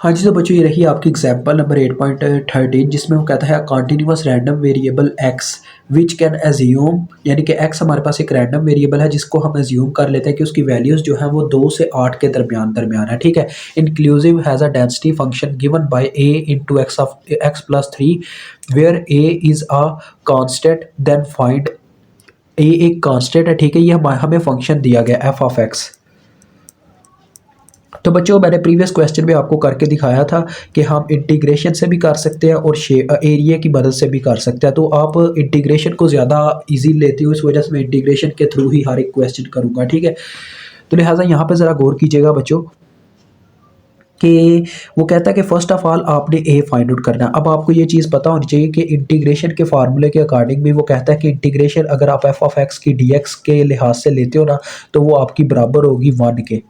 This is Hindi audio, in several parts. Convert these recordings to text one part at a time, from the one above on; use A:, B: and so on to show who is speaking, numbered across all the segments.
A: हाँ जी, तो बच्चों ये रही आपकी एग्जाम्पल नंबर 8.13 जिसमें वो कहता है continuous random variable x which can assume, यानी कि एक्स हमारे पास एक रैंडम वेरिएबल है जिसको हम एज्यूम कर लेते हैं कि उसकी वैल्यूज़ जो है वो 2 से 8 के दरमियान दरमियान है, ठीक है। Inclusive has a density function given by a into x of x plus three where a is a constant then find a एक कॉन्स्टेंट है, ठीक है। ये हमें फंक्शन दिया गया एफ ऑफ एक्स। तो बच्चों मैंने प्रीवियस क्वेश्चन में आपको करके दिखाया था कि हम इंटीग्रेशन से भी कर सकते हैं और एरिया की मदद से भी कर सकते हैं। तो आप इंटीग्रेशन को ज़्यादा इजी लेते हो, इस वजह से मैं इंटीग्रेशन के थ्रू ही हर एक क्वेश्चन करूँगा, ठीक है। तो लिहाजा यहाँ पे ज़रा गौर कीजिएगा बच्चों कि वो कहता है कि फ़र्स्ट ऑफ ऑल आपने ए फाइंड आउट करना है। अब आपको ये चीज़ पता होनी चाहिए कि इंटीग्रेशन के फार्मूले के अकॉर्डिंग भी वो कहता है कि इंटीग्रेशन अगर आप एफ ऑफ एक्स की डी एक्स के लिहाज से लेते हो ना, तो वो आपकी बराबर होगी 1 के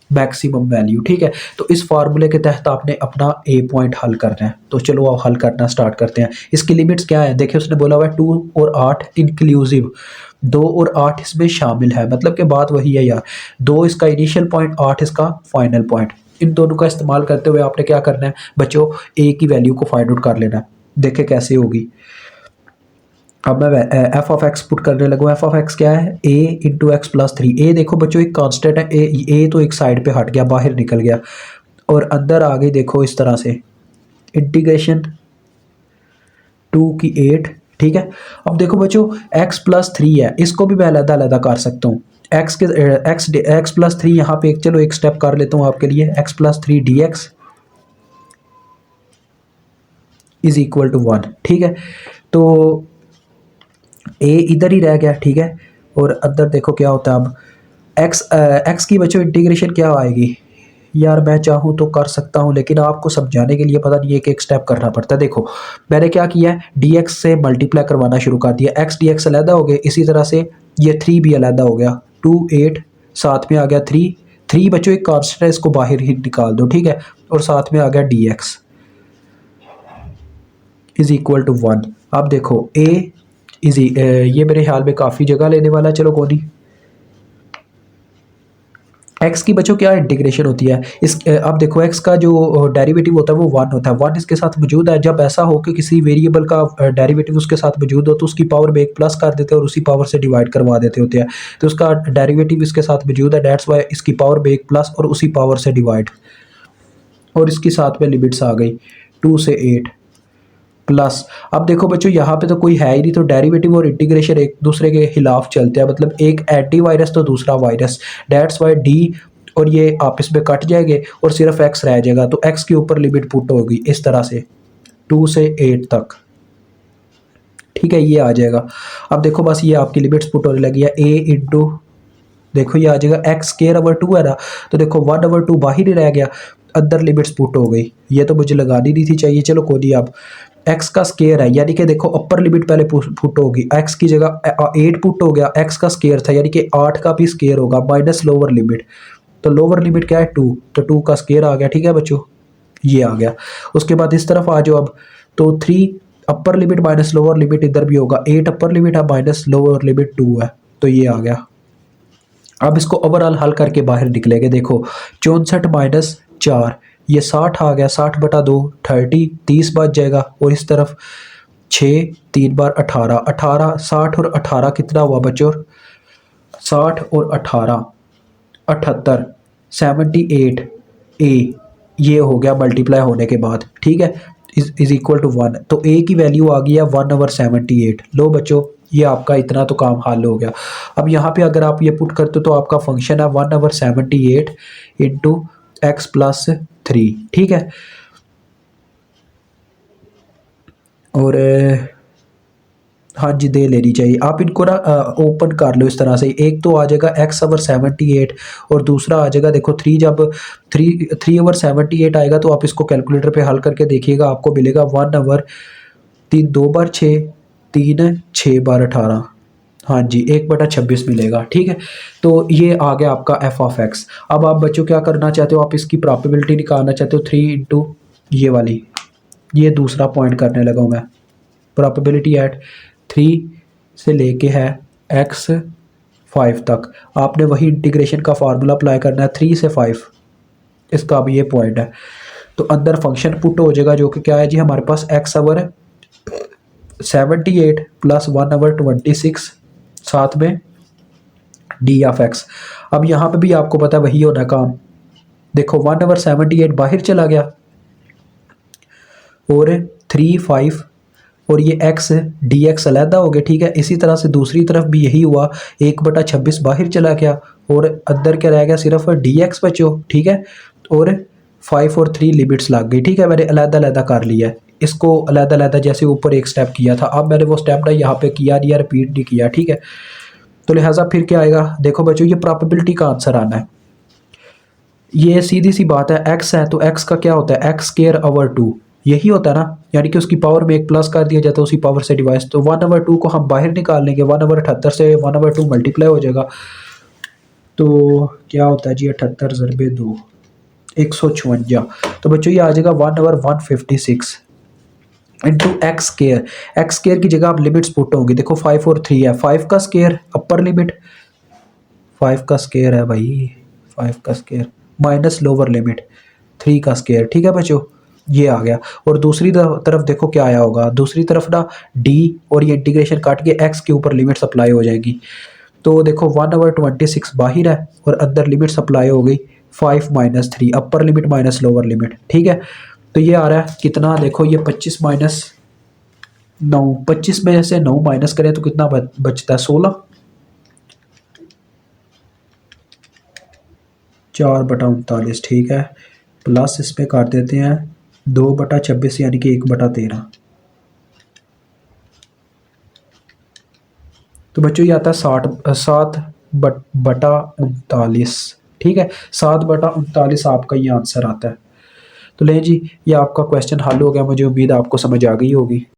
A: मैक्सिमम वैल्यू, ठीक है। तो इस फार्मूले के तहत आपने अपना ए पॉइंट हल करना है। तो चलो आप हल करना स्टार्ट करते हैं। इसकी लिमिट्स क्या है देखिए, उसने बोला हुआ है 2 और 8 इंक्लूसिव, 2 और 8 इसमें शामिल है, मतलब कि बात वही है यार, 2 इसका इनिशियल पॉइंट, 8 इसका फाइनल पॉइंट। इन दोनों का इस्तेमाल करते हुए आपने क्या करना है बच्चों, ए की वैल्यू को फाइंड आउट कर लेना है। देखें कैसे होगी। अब मैं एफ ऑफ एक्स पुट करने लगूँ। एफ ऑफ एक्स क्या है, ए इंटू एक्स प्लस थ्री। ए देखो बच्चों एक कांस्टेंट है, ए तो एक साइड पे हट गया, बाहर निकल गया और अंदर आ गई। देखो इस तरह से इंटीग्रेशन 2 की 8, ठीक है। अब देखो बच्चों एक्स प्लस थ्री है, इसको भी मैं अलग अलग कर सकता हूँ। एक्स के एक्स प्लस थ्री यहाँ पे चलो एक स्टेप कर लेता हूँ आपके लिए। X plus three d x is equal to 1, ठीक है। तो ए इधर ही रह गया, ठीक है। और अंदर देखो क्या होता है अब एक्स की बच्चों इंटीग्रेशन क्या आएगी यार, मैं चाहूँ तो कर सकता हूँ लेकिन आपको समझाने के लिए पता नहीं एक एक स्टेप करना पड़ता है। देखो मैंने क्या किया है, डी एक्स से मल्टीप्लाई करवाना शुरू कर दिया। एक्स डी एक्स अलहदा हो गए, इसी तरह से ये 3 भी अलहदा हो गया। 2 8 साथ में आ गया 3, 3 बच्चों एक कांस्टेंट है, इसको बाहर ही निकाल दो, ठीक है। और साथ में आ गया d x is equal to 1। अब देखो ए इजी, ये मेरे ख्याल में काफ़ी जगह लेने वाला है, चलो कोई नहीं। एक्स की बच्चों क्या इंटीग्रेशन होती है इस अब देखो एक्स का जो डेरिवेटिव होता है वो 1 होता है, 1 इसके साथ मौजूद है। जब ऐसा हो कि किसी वेरिएबल का डेरिवेटिव उसके साथ मौजूद हो तो उसकी पावर में एक प्लस कर देते हैं और उसी पावर से डिवाइड करवा देते होते हैं। तो उसका डेरिवेटिव इसके साथ मौजूद है, डेट्स वाई इसकी पावर में एक प्लस और उसी पावर से डिवाइड, और इसके साथ में लिमिट्स आ गई 2 से 8 प्लस। अब देखो बच्चों यहाँ पे तो कोई है ही नहीं, तो डेरिवेटिव और इंटीग्रेशन एक दूसरे के खिलाफ चलते हैं, मतलब एक एंटी वायरस तो दूसरा वायरस। डेट्स वाई डी और ये आपस में कट जाएंगे और सिर्फ एक्स रह जाएगा, तो एक्स के ऊपर लिमिट पुट होगी इस तरह से 2 से 8 तक, ठीक है। ये आ जाएगा। अब देखो बस ये आपकी लिमिट्स पुट होने लगी है। ए इंटू देखो ये आ जाएगा एक्स स्केयर ओवर 2 है ना, तो देखो 1 ओवर 2 बाहर ही रह गया, अंदर लिमिट्स पुट हो गई। ये तो मुझे लगानी नहीं थी चाहिए, चलो कोई नहीं। अब एक्स का स्केयर है, यानी कि देखो अपर लिमिट पहले पुट होगी, एक्स की जगह 8 पुट हो गया, एक्स का स्केयर था यानी कि 8 का भी स्केयर होगा माइनस लोअर लिमिट। तो लोअर लिमिट क्या है 2, तो 2 का स्केयर आ गया, ठीक है बच्चों, ये आ गया। उसके बाद इस तरफ आ जाओ अब, तो 3 upper limit minus lower limit इधर भी होगा, 8 अपर लिमिट है माइनस लोअर लिमिट 2 है, तो ये आ गया। अब इसको ओवरऑल हल करके बाहर निकलेंगे। देखो 64 माइनस 4, ये 60 आ गया, 60 बटा 2 30, 30 बच जाएगा। और इस तरफ 6 3 बार 18, 18 60 और 18 कितना हुआ बच्चों, 60 और 18 78, 78 ए, ये हो गया मल्टीप्लाई होने के बाद, ठीक है, इज इक्वल टू 1। तो ए की वैल्यू आ गई है 1/78। लो बच्चों ये आपका इतना तो काम हल हो गया। अब यहाँ पे अगर आप ये पुट करते हो तो आपका फंक्शन है 1/78 इंटू एक्स प्लस थ्री, ठीक है। और हाँ जी दे लेनी चाहिए। आप इनको ना ओपन कर लो इस तरह से, एक तो आ जाएगा x/78 और दूसरा आ जाएगा देखो 3। जब 3/78 आएगा तो आप इसको कैलकुलेटर पे हल करके देखिएगा, आपको मिलेगा 1/3 2 बार 6 3 6 बार 18, हाँ जी 1/26 मिलेगा, ठीक है। तो ये आ गया आपका एफ ऑफ एक्स। अब आप बच्चों क्या करना चाहते हो, आप इसकी प्रॉबिलिटी निकालना चाहते हो 3 इंटू ये वाली, ये दूसरा पॉइंट करने लगा हूँ मैं। प्रॉबिलिटी एट 3 से लेके है x5 तक, आपने वही इंटीग्रेशन का फार्मूला अप्लाई करना है 3 से 5, इसका अब ये पॉइंट है। तो अंदर फंक्शन पुट हो जाएगा जो कि क्या है जी, हमारे पास x ओवर 78 प्लस 1 ओवर 26 साथ में डी ऑफ एक्स। अब यहाँ पे भी आपको पता है वही होना काम। देखो 1 ओवर 78 बाहर चला गया और 3 5 और ये x डी एक्स अलहदा हो गया, ठीक है। इसी तरह से दूसरी तरफ भी यही हुआ, 1/26 बाहर चला गया और अंदर क्या रह गया, सिर्फ डी एक्स बचो, ठीक है। और 5 और 3 लिमिट्स लग गई, ठीक है। मैंने अलहदा अलहदा कर लिया है इसको, अलहदा अलहदा जैसे ऊपर एक स्टेप किया था, अब मैंने वो स्टेप ना यहाँ पे किया नहीं है, रिपीट नहीं किया, ठीक है। तो लिहाजा फिर क्या आएगा, देखो बच्चों ये प्रोबेबिलिटी का आंसर आना है। ये सीधी सी बात है, x है तो x का क्या होता है, एक्स स्क्वायर ओवर 2, यही होता है ना, यानी कि उसकी पावर में एक प्लस कर दिया जाता है, उसी पावर से डिवाइस। तो 1 ओवर 2 को हम बाहर निकाल लेंगे, 1 ओवर 78 से 1 ओवर 2 मल्टीप्लाई हो जाएगा। तो क्या होता है जी, 78 ज़रबे 2 156। तो बच्चों ये आ जाएगा 1 over 156 into x square. X square की जगह आप लिमिट्स पुट होंगी, देखो 5 और 3 है, 5 का स्केयर अपर लिमिट, 5 का स्केयर है भाई, 5 का स्केयर माइनस लोअर लिमिट 3 का स्केयर, ठीक है बच्चों, ये आ गया। और दूसरी तरफ देखो क्या आया होगा, दूसरी तरफ ना डी और ये इंटीग्रेशन काट के एक्स के ऊपर लिमिट सप्लाई हो जाएगी। तो देखो 1 ओवर 26 बाहर है और अंदर लिमिट सप्लाई हो गई 5 minus 3, upper limit minus lower limit, ठीक है। तो ये आ रहा है कितना, देखो ये 25 माइनस 9, 25 में से 9 माइनस करें तो कितना बचता है, 16, 4/39, ठीक है। प्लस इसमें काट देते हैं 2/26 यानी कि 1/13। तो बच्चों ये आता है 7/39, ठीक है। 7/39 आपका ये आंसर आता है। तो लें जी, ये आपका क्वेश्चन हल हो गया, मुझे उम्मीद है आपको समझ आ गई होगी।